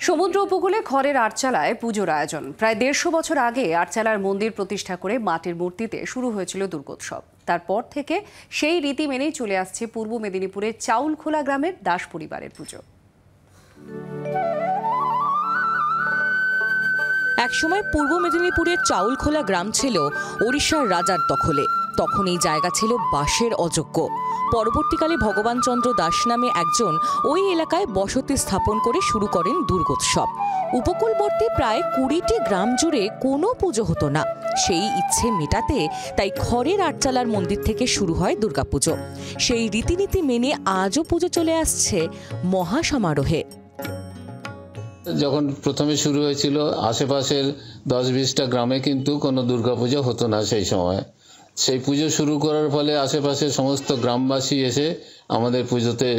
সমুদ্র উপকূলে খড়ের আটচালায় পুজোর আয়োজন। প্রায় ১৫০ বছর আগে আটচালার মন্দির প্রতিষ্ঠা করে মাটির মূর্তিতে শুরু হয়েছিল দুর্গোৎসব। তারপর থেকে সেই রীতি মেনেই চলে আসছে পূর্ব মেদিনীপুরের চাউলখোলা গ্রামের দাস পরিবারের পুজো। একসময় পূর্ব মেদিনীপুরের চাউলখোলা গ্রাম ছিল ওড়িশার রাজার দখলে। তখন এই জায়গা ছিল বাঁশের অযোগ্য। পরবর্তীকালে ভগবান চন্দ্র দাস নামে একজন ওই এলাকায় বসতি স্থাপন করে শুরু করেন দুর্গোৎসব। উপকূলবর্তী প্রায় ২০টি গ্রাম জুড়ে কোনো পুজো হতো না। সেই ইচ্ছে মেটাতে তাই খড়ের আটচালার মন্দির থেকে শুরু হয় দুর্গাপুজো। সেই রীতিনীতি মেনে আজও পুজো চলে আসছে মহাসমারোহে। যখন প্রথমে শুরু হয়েছিল আশেপাশের ১০-২০টা গ্রামে কিন্তু কোনো দুর্গাপুজো হতো না সেই সময়। সেই পুজো শুরু করার ফলে আশেপাশের সমস্ত গ্রামবাসী এসে আমাদের পুজোতে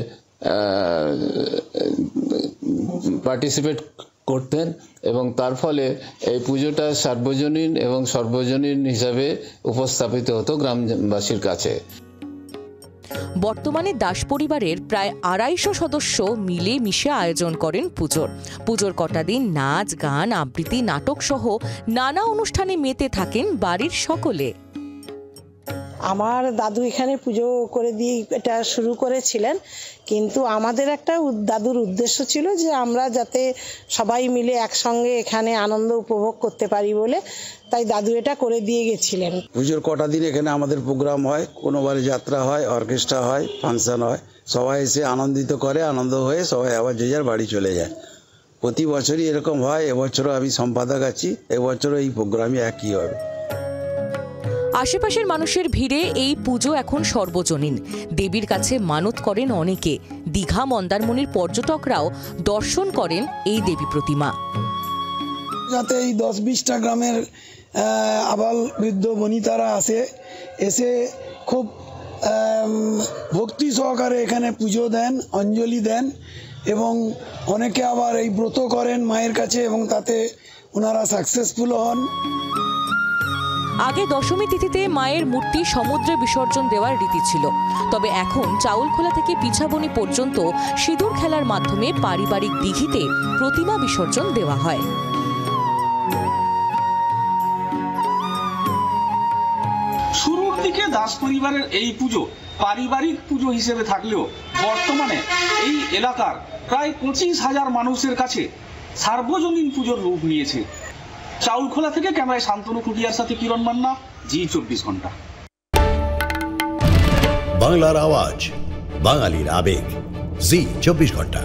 পার্টিসিপেট করতেন এবং তার ফলে এই পুজোটা সার্বজনীন এবং সর্বজনীন হিসাবে উপস্থাপিত হতো গ্রামবাসীর কাছে। বর্তমানে দাস পরিবারের প্রায় ২৫০ সদস্য মিলে মিশে আয়োজন করেন পুজোর কটা দিন নাচ গান আবৃত্তি নাটক সহ নানা অনুষ্ঠানে মেতে থাকেন বাড়ির সকলে। আমার দাদু এখানে পুজো করে দিয়ে এটা শুরু করেছিলেন, কিন্তু আমাদের একটা দাদুর উদ্দেশ্য ছিল যে আমরা যাতে সবাই মিলে একসঙ্গে এখানে আনন্দ উপভোগ করতে পারি বলে, তাই দাদু এটা করে দিয়ে গেছিলেন। পুজোর কটা দিন এখানে আমাদের প্রোগ্রাম হয়, কোনোবারে যাত্রা হয়, অর্কেস্ট্রা হয়, ফাংশন হয়, সবাই এসে আনন্দিত করে, আনন্দ হয়ে সবাই আবার যে যার বাড়ি চলে যায়। প্রতি বছরই এরকম হয়। এবছরও আমি সম্পাদক আছি, এবছরও এই প্রোগ্রামই একই হবে। আশেপাশের মানুষের ভিড়ে এই পুজো এখন সর্বজনীন। দেবীর কাছে মানত করেন অনেকে। দীঘা মন্দারমণির পর্যটকরাও দর্শন করেন এই দেবী প্রতিমা। যাতে এই ১০-২০টা গ্রামের আবাল বৃদ্ধ বনিতারা এসে খুব ভক্তি সহকারে এখানে পুজো দেন, অঞ্জলি দেন এবং অনেকে আবার এই ব্রত করেন মায়ের কাছে এবং তাতে ওনারা সাকসেসফুল হন। আগে দশমী তিথিতে মায়ের মূর্তি সমুদ্রে বিসর্জন দেওয়ার রীতি ছিল, তবে এখন চাউলখোলা থেকে পিছাবনি পর্যন্ত সিঁদুর খেলার মাধ্যমে পারিবারিক দিঘিতে প্রতিমা বিসর্জন দেওয়া হয়। শুরুর দিকে দাস পরিবারের এই পুজো পারিবারিক পুজো হিসেবে থাকলেও বর্তমানে এই এলাকার প্রায় ২৫,০০০ মানুষের কাছে সার্বজনীন পুজোর রূপ নিয়েছে। চাউলখোলা থেকে ক্যামেরায় শান্তনু খুটিয়ার সাথে কিরণ মান্না, জি২৪ ঘন্টা। বাংলার আওয়াজ, বাঙালির আবেগ, জি২৪ ঘন্টা।